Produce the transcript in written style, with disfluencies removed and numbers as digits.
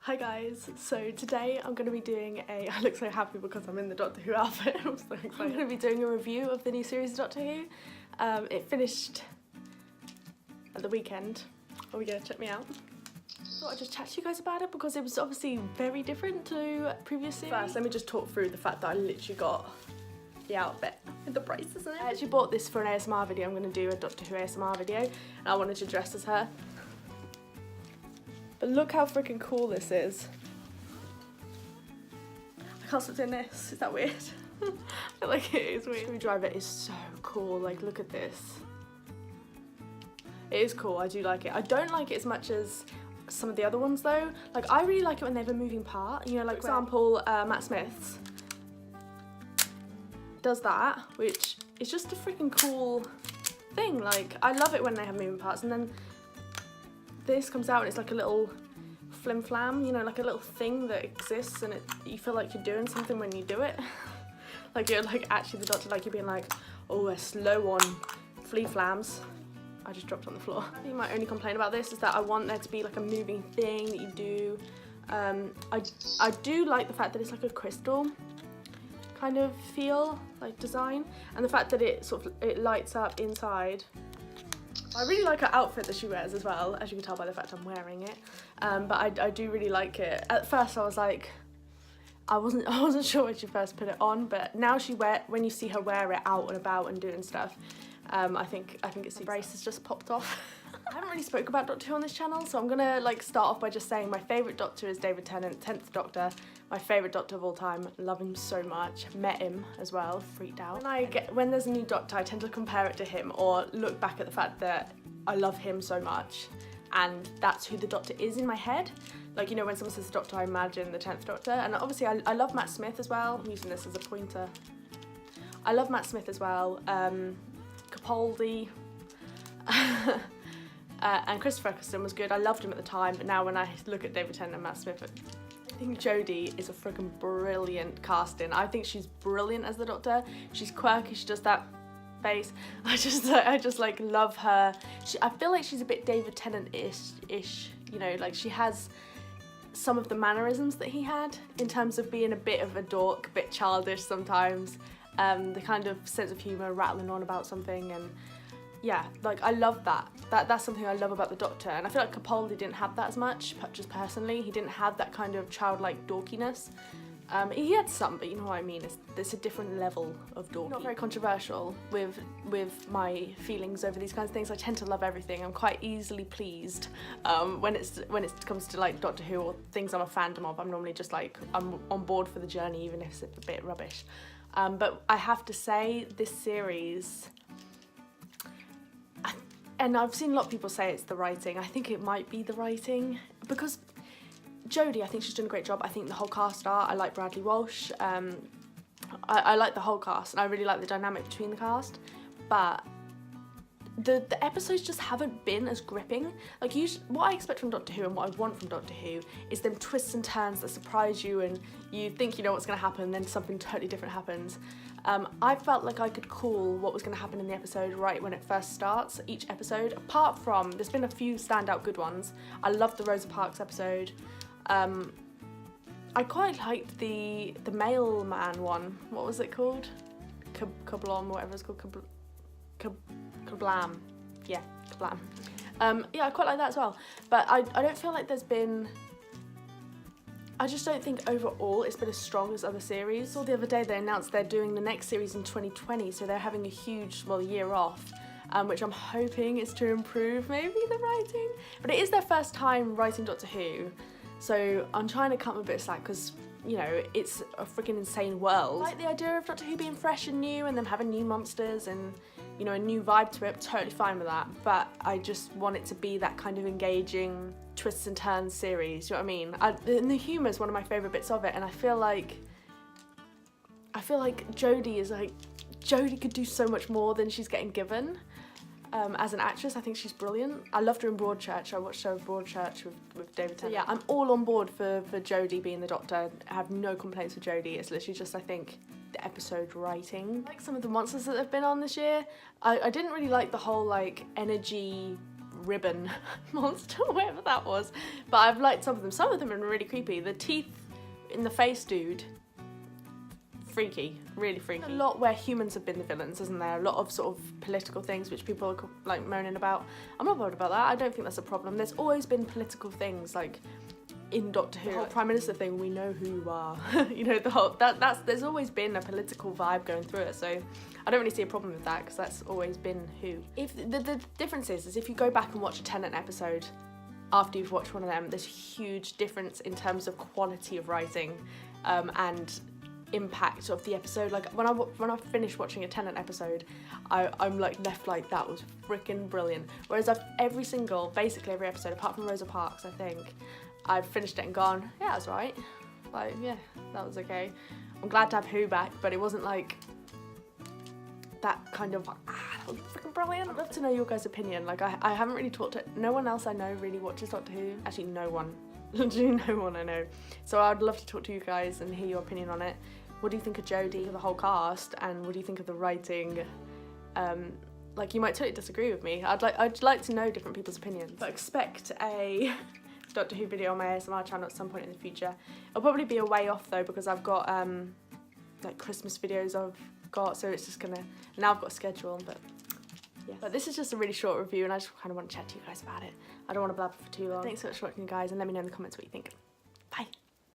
Hi guys, so today I'm going to be doing I look so happy because I'm in the Doctor Who outfit. I'm so excited. I'm going to be doing a review of the new series of Doctor Who. It finished at the weekend. Are we going to check me out? I thought I'd just chat to you guys about it because it was obviously very different to previous series. First, let me just talk through the fact that I literally got the outfit with the braces in it. I actually bought this for an ASMR video. I'm going to do a Doctor Who ASMR video and I wanted to dress as her. But look how freaking cool this is. I can't stop doing this. Is that weird? I feel like it is weird. Screwdriver is so cool. Like, look at this. It is cool. I do like it. I don't like it as much as some of the other ones though. Like, I really like it when they have a moving part. You know, like for example, Matt Smith's does that, which is just a freaking cool thing. Like, I love it when they have moving parts, and then this comes out and it's like a little flim flam, you know, like a little thing that exists, and you feel like you're doing something when you do it. Like you're like actually the Doctor, like you're being like, oh, we're slow on flea flams. I just dropped on the floor. I think my only complaint about this is that I want there to be like a moving thing that you do. I do like the fact that it's like a crystal kind of feel, like design, and the fact that it lights up inside. I really like her outfit that she wears as well, as you can tell by the fact I'm wearing it. But I do really like it. At first I was like, I wasn't sure when she first put it on, but now when you see her wear it out and about and doing stuff, I think it's the brace has just popped off. I haven't really spoke about Doctor Who on this channel, so I'm gonna like start off by just saying my favourite Doctor is David Tennant, 10th Doctor. My favourite Doctor of all time, love him so much. Met him as well, freaked out. When there's a new Doctor, I tend to compare it to him or look back at the fact that I love him so much and that's who the Doctor is in my head. Like, you know, when someone says Doctor, I imagine the 10th Doctor, and obviously I love Matt Smith as well. I'm using this as a pointer. I love Matt Smith as well. Capaldi. And Christopher Eccleston was good. I loved him at the time, but now when I look at David Tennant and Matt Smith, I think Jodie is a freaking brilliant casting. I think she's brilliant as the Doctor. She's quirky, she does that face. I just like love her. I feel like she's a bit David Tennant-ish, you know, like she has some of the mannerisms that he had in terms of being a bit of a dork, a bit childish sometimes. The kind of sense of humour, rattling on about something, and yeah, like I love that. That's something I love about the Doctor, and I feel like Capaldi didn't have that as much, just personally. He didn't have that kind of childlike dorkiness. He had some, but you know what I mean, there's a different level of dorky. Not very controversial with my feelings over these kinds of things. I tend to love everything. I'm quite easily pleased when it comes to like Doctor Who or things I'm a fandom of. I'm normally just like, I'm on board for the journey even if it's a bit rubbish. But I have to say, this series, and I've seen a lot of people say it's the writing. I think it might be the writing, because Jodie, I think she's doing a great job. I think the whole cast are. I like Bradley Walsh. I like the whole cast, and I really like the dynamic between the cast. But the episodes just haven't been as gripping. Like, what I expect from Doctor Who and what I want from Doctor Who is them twists and turns that surprise you, and you think you know what's going to happen, and then something totally different happens. I felt like I could call what was going to happen in the episode right when it first starts, each episode, apart from, there's been a few standout good ones. I loved the Rosa Parks episode. I quite liked the mailman one. What was it called? Kablom, whatever it's called. Kablam. Yeah, Kablam. Yeah, I quite like that as well. But I don't feel like there's been... I just don't think overall it's been as strong as other series. So the other day they announced they're doing the next series in 2020, so they're having a huge, well, year off, which I'm hoping is to improve maybe the writing. But it is their first time writing Doctor Who, so I'm trying to cut them a bit of slack because, you know, it's a freaking insane world. I like the idea of Doctor Who being fresh and new and them having new monsters and, you know, a new vibe to it. I'm totally fine with that, but I just want it to be that kind of engaging twists and turns series, you know what I mean? And the humour is one of my favourite bits of it, and I feel like Jodie could do so much more than she's getting given. As an actress, I think she's brilliant. I loved her in Broadchurch. I watched her in Broadchurch with David Tennant. So yeah, I'm all on board for Jodie being the Doctor. I have no complaints with Jodie. It's literally just, I think, the episode writing. I like some of the monsters that have been on this year. I didn't really like the whole like energy ribbon monster, whatever that was. But I've liked some of them. Some of them are really creepy. The teeth in the face dude, freaky, really freaky. A lot where humans have been the villains, isn't there? A lot of sort of political things which people are like moaning about. I'm not bothered about that. I don't think that's a problem. There's always been political things like in Doctor Who. The whole Prime Minister thing, we know who you are. You know, the whole there's always been a political vibe going through it, so I don't really see a problem with that because that's always been Who. If the difference is if you go back and watch a Tennant episode after you've watched one of them, there's a huge difference in terms of quality of writing and impact of the episode. Like when I finish watching a Tennant episode, I'm like left like, that was freaking brilliant. Whereas basically every episode apart from Rosa Parks, I think I've finished it and gone, yeah, that's right. Like, yeah, that was okay. I'm glad to have Who back, but it wasn't like that kind of, that was freaking brilliant. I'd love to know your guys' opinion. Like, I haven't really talked to, no one else I know really watches Doctor Who. Actually, no one. Literally no one I know. So I'd love to talk to you guys and hear your opinion on it. What do you think of Jodie, of the whole cast, and what do you think of the writing? Like, you might totally disagree with me. I'd like to know different people's opinions. But expect a Doctor Who video on my ASMR channel at some point in the future. It'll probably be a way off though, because I've got like Christmas videos I've got, so it's just gonna, now I've got a schedule, but yeah. But this is just a really short review and I just kind of want to chat to you guys about it. I don't want to blabber for too long. Thanks so much for watching, guys, and let me know in the comments what you think.